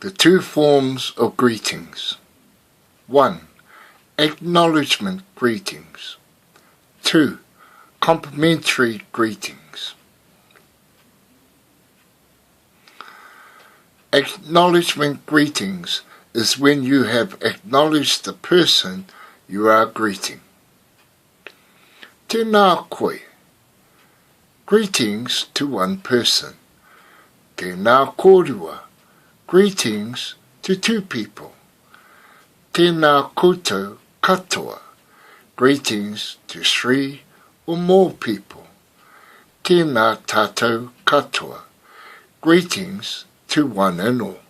The two forms of greetings. 1. Acknowledgement greetings. 2. Complimentary greetings. Acknowledgement greetings is when you have acknowledged the person you are greeting. Tēnā koe. Greetings to one person. Tēnā kōrua. Greetings to two people. Tēnā koutou katoa. Greetings to 3 or more people. Tēnā tātou katoa. Greetings to one and all.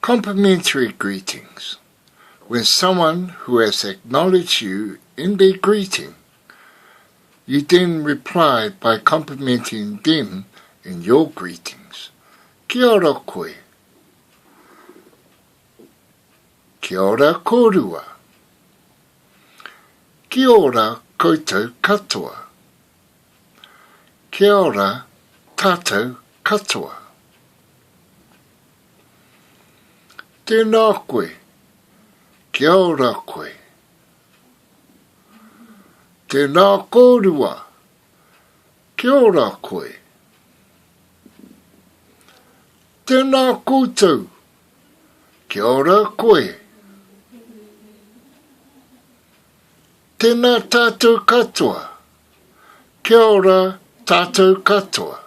Complimentary greetings. When someone who has acknowledged you in their greeting, you then reply by complimenting them in your greetings. Kia ora koe. Kia ora kōrua. Kia ora koutou katoa. Kia ora tātou katoa. Tēnā koe. Kia ora koe. Tēnā kōrua. Kia ora koe. Tēnā koutou. Kia ora koe. Tēnā tātou katoa. Kia ora tātou katoa.